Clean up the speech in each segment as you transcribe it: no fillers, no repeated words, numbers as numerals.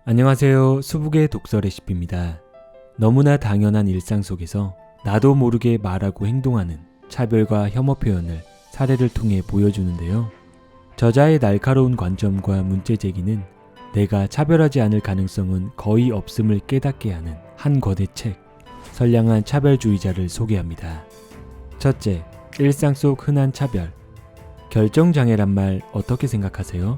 안녕하세요. 수북의 독서 레시피입니다. 너무나 당연한 일상 속에서 나도 모르게 말하고 행동하는 차별과 혐오 표현을 사례를 통해 보여주는데요. 저자의 날카로운 관점과 문제 제기는 내가 차별하지 않을 가능성은 거의 없음을 깨닫게 하는 한 권의 책, 선량한 차별주의자를 소개합니다. 첫째, 일상 속 흔한 차별. 결정장애란 말 어떻게 생각하세요?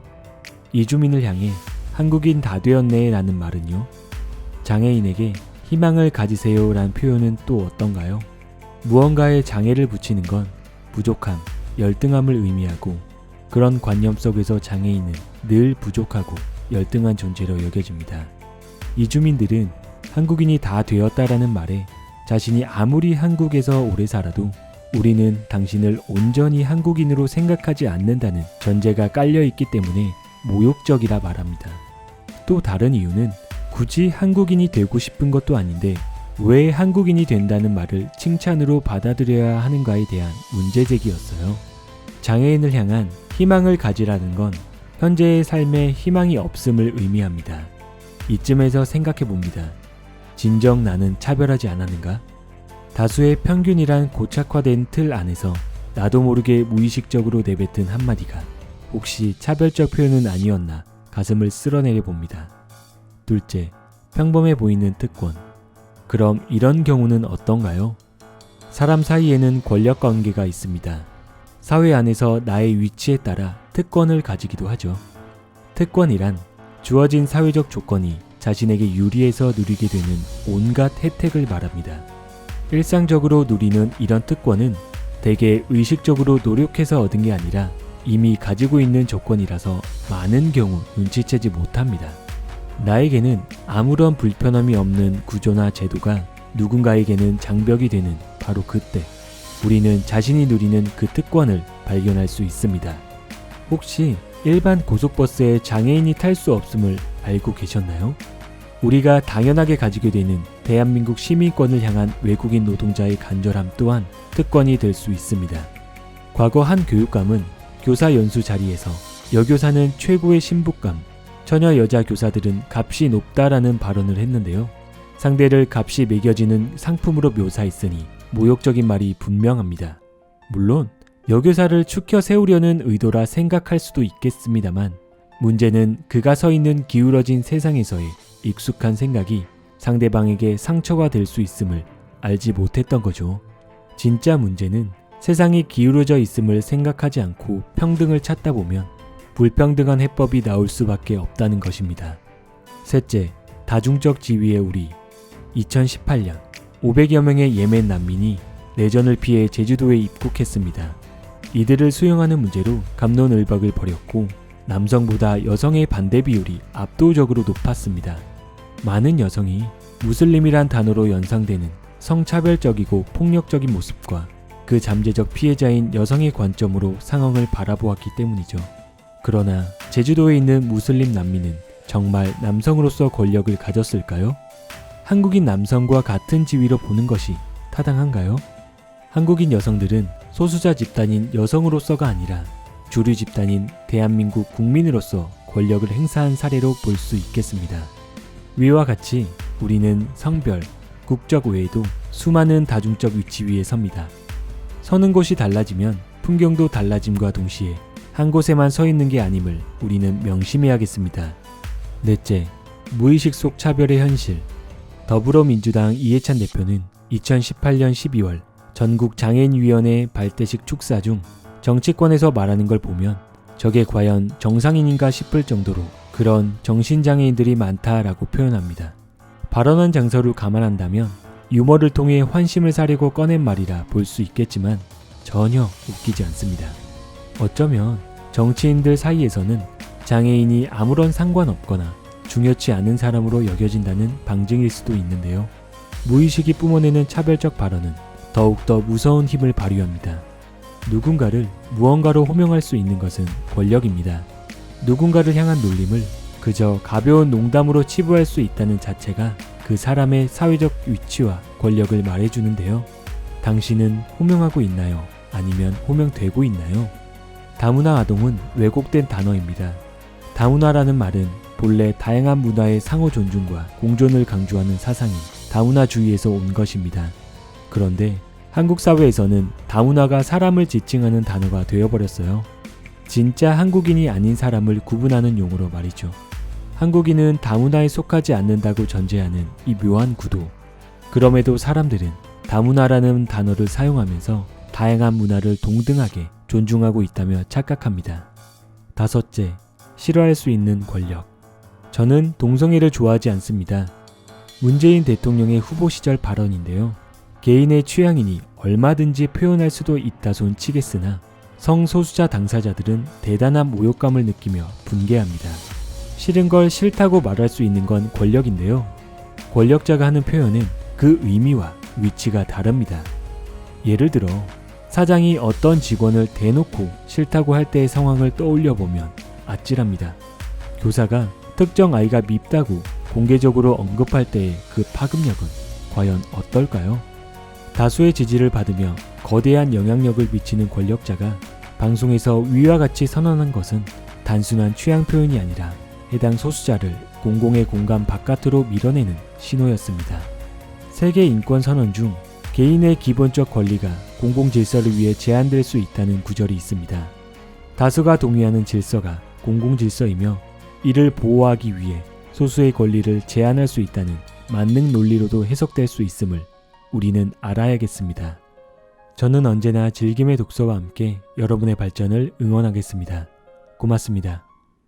이주민을 향해 한국인 다 되었네 라는 말은요? 장애인에게 희망을 가지세요 라는 표현은 또 어떤가요? 무언가에 장애를 붙이는 건 부족함, 열등함을 의미하고 그런 관념 속에서 장애인은 늘 부족하고 열등한 존재로 여겨집니다. 이주민들은 한국인이 다 되었다라는 말에 자신이 아무리 한국에서 오래 살아도 우리는 당신을 온전히 한국인으로 생각하지 않는다는 전제가 깔려있기 때문에 모욕적이라 말합니다. 또 다른 이유는 굳이 한국인이 되고 싶은 것도 아닌데 왜 한국인이 된다는 말을 칭찬으로 받아들여야 하는가에 대한 문제제기였어요. 장애인을 향한 희망을 가지라는 건 현재의 삶에 희망이 없음을 의미합니다. 이쯤에서 생각해봅니다. 진정 나는 차별하지 않았는가? 다수의 평균이란 고착화된 틀 안에서 나도 모르게 무의식적으로 내뱉은 한마디가 혹시 차별적 표현은 아니었나 가슴을 쓸어내려 봅니다. 둘째, 평범해 보이는 특권. 그럼 이런 경우는 어떤가요? 사람 사이에는 권력 관계가 있습니다. 사회 안에서 나의 위치에 따라 특권을 가지기도 하죠. 특권이란 주어진 사회적 조건이 자신에게 유리해서 누리게 되는 온갖 혜택을 말합니다. 일상적으로 누리는 이런 특권은 대개 의식적으로 노력해서 얻은 게 아니라 이미 가지고 있는 조건이라서 많은 경우 눈치채지 못합니다. 나에게는 아무런 불편함이 없는 구조나 제도가 누군가에게는 장벽이 되는 바로 그때 우리는 자신이 누리는 그 특권을 발견할 수 있습니다. 혹시 일반 고속버스에 장애인이 탈 수 없음을 알고 계셨나요? 우리가 당연하게 가지게 되는 대한민국 시민권을 향한 외국인 노동자의 간절함 또한 특권이 될 수 있습니다. 과거 한 교육감은 교사 연수 자리에서 여교사는 최고의 신부감, 처녀 여자 교사들은 값이 높다라는 발언을 했는데요. 상대를 값이 매겨지는 상품으로 묘사했으니 모욕적인 말이 분명합니다. 물론 여교사를 추켜 세우려는 의도라 생각할 수도 있겠습니다만 문제는 그가 서 있는 기울어진 세상에서의 익숙한 생각이 상대방에게 상처가 될 수 있음을 알지 못했던 거죠. 진짜 문제는 세상이 기울어져 있음을 생각하지 않고 평등을 찾다 보면 불평등한 해법이 나올 수밖에 없다는 것입니다. 셋째, 다중적 지위의 우리. 2018년 500여 명의 예멘 난민이 내전을 피해 제주도에 입국했습니다. 이들을 수용하는 문제로 갑론을박을 벌였고 남성보다 여성의 반대 비율이 압도적으로 높았습니다. 많은 여성이 무슬림이란 단어로 연상되는 성차별적이고 폭력적인 모습과 그 잠재적 피해자인 여성의 관점으로 상황을 바라보았기 때문이죠. 그러나 제주도에 있는 무슬림 난민은 정말 남성으로서 권력을 가졌을까요? 한국인 남성과 같은 지위로 보는 것이 타당한가요? 한국인 여성들은 소수자 집단인 여성으로서가 아니라 주류 집단인 대한민국 국민으로서 권력을 행사한 사례로 볼 수 있겠습니다. 위와 같이 우리는 성별, 국적 외에도 수많은 다중적 위치 위에 섭니다. 서는 곳이 달라지면 풍경도 달라짐과 동시에 한 곳에만 서 있는 게 아님을 우리는 명심해야겠습니다. 넷째, 무의식 속 차별의 현실. 더불어민주당 이해찬 대표는 2018년 12월 전국장애인위원회 발대식 축사 중 정치권에서 말하는 걸 보면 저게 과연 정상인인가 싶을 정도로 그런 정신장애인들이 많다라고 표현합니다. 발언한 장소를 감안한다면 유머를 통해 환심을 사려고 꺼낸 말이라 볼 수 있겠지만 전혀 웃기지 않습니다. 어쩌면 정치인들 사이에서는 장애인이 아무런 상관없거나 중요치 않은 사람으로 여겨진다는 방증일 수도 있는데요. 무의식이 뿜어내는 차별적 발언은 더욱더 무서운 힘을 발휘합니다. 누군가를 무언가로 호명할 수 있는 것은 권력입니다. 누군가를 향한 놀림을 그저 가벼운 농담으로 치부할 수 있다는 자체가 그 사람의 사회적 위치와 권력을 말해주는데요. 당신은 호명하고 있나요? 아니면 호명되고 있나요? 다문화 아동은 왜곡된 단어입니다. 다문화라는 말은 본래 다양한 문화의 상호 존중과 공존을 강조하는 사상인 다문화주의에서 온 것입니다. 그런데 한국 사회에서는 다문화가 사람을 지칭하는 단어가 되어버렸어요. 진짜 한국인이 아닌 사람을 구분하는 용어로 말이죠. 한국인은 다문화에 속하지 않는다고 전제하는 이 묘한 구도. 그럼에도 사람들은 다문화라는 단어를 사용하면서 다양한 문화를 동등하게 존중하고 있다며 착각합니다. 다섯째, 싫어할 수 있는 권력. 저는 동성애를 좋아하지 않습니다. 문재인 대통령의 후보 시절 발언인데요. 개인의 취향이니 얼마든지 표현할 수도 있다손 치겠으나 성소수자 당사자들은 대단한 모욕감을 느끼며 분개합니다. 싫은 걸 싫다고 말할 수 있는 건 권력인데요. 권력자가 하는 표현은 그 의미와 위치가 다릅니다. 예를 들어 사장이 어떤 직원을 대놓고 싫다고 할 때의 상황을 떠올려 보면 아찔합니다. 교사가 특정 아이가 밉다고 공개적으로 언급할 때의 그 파급력은 과연 어떨까요? 다수의 지지를 받으며 거대한 영향력을 미치는 권력자가 방송에서 위와 같이 선언한 것은 단순한 취향 표현이 아니라 해당 소수자를 공공의 공간 바깥으로 밀어내는 신호였습니다. 세계 인권 선언 중 개인의 기본적 권리가 공공 질서를 위해 제한될 수 있다는 구절이 있습니다. 다수가 동의하는 질서가 공공 질서이며 이를 보호하기 위해 소수의 권리를 제한할 수 있다는 만능 논리로도 해석될 수 있음을 우리는 알아야겠습니다. 저는 언제나 즐김의 독서와 함께 여러분의 발전을 응원하겠습니다. 고맙습니다.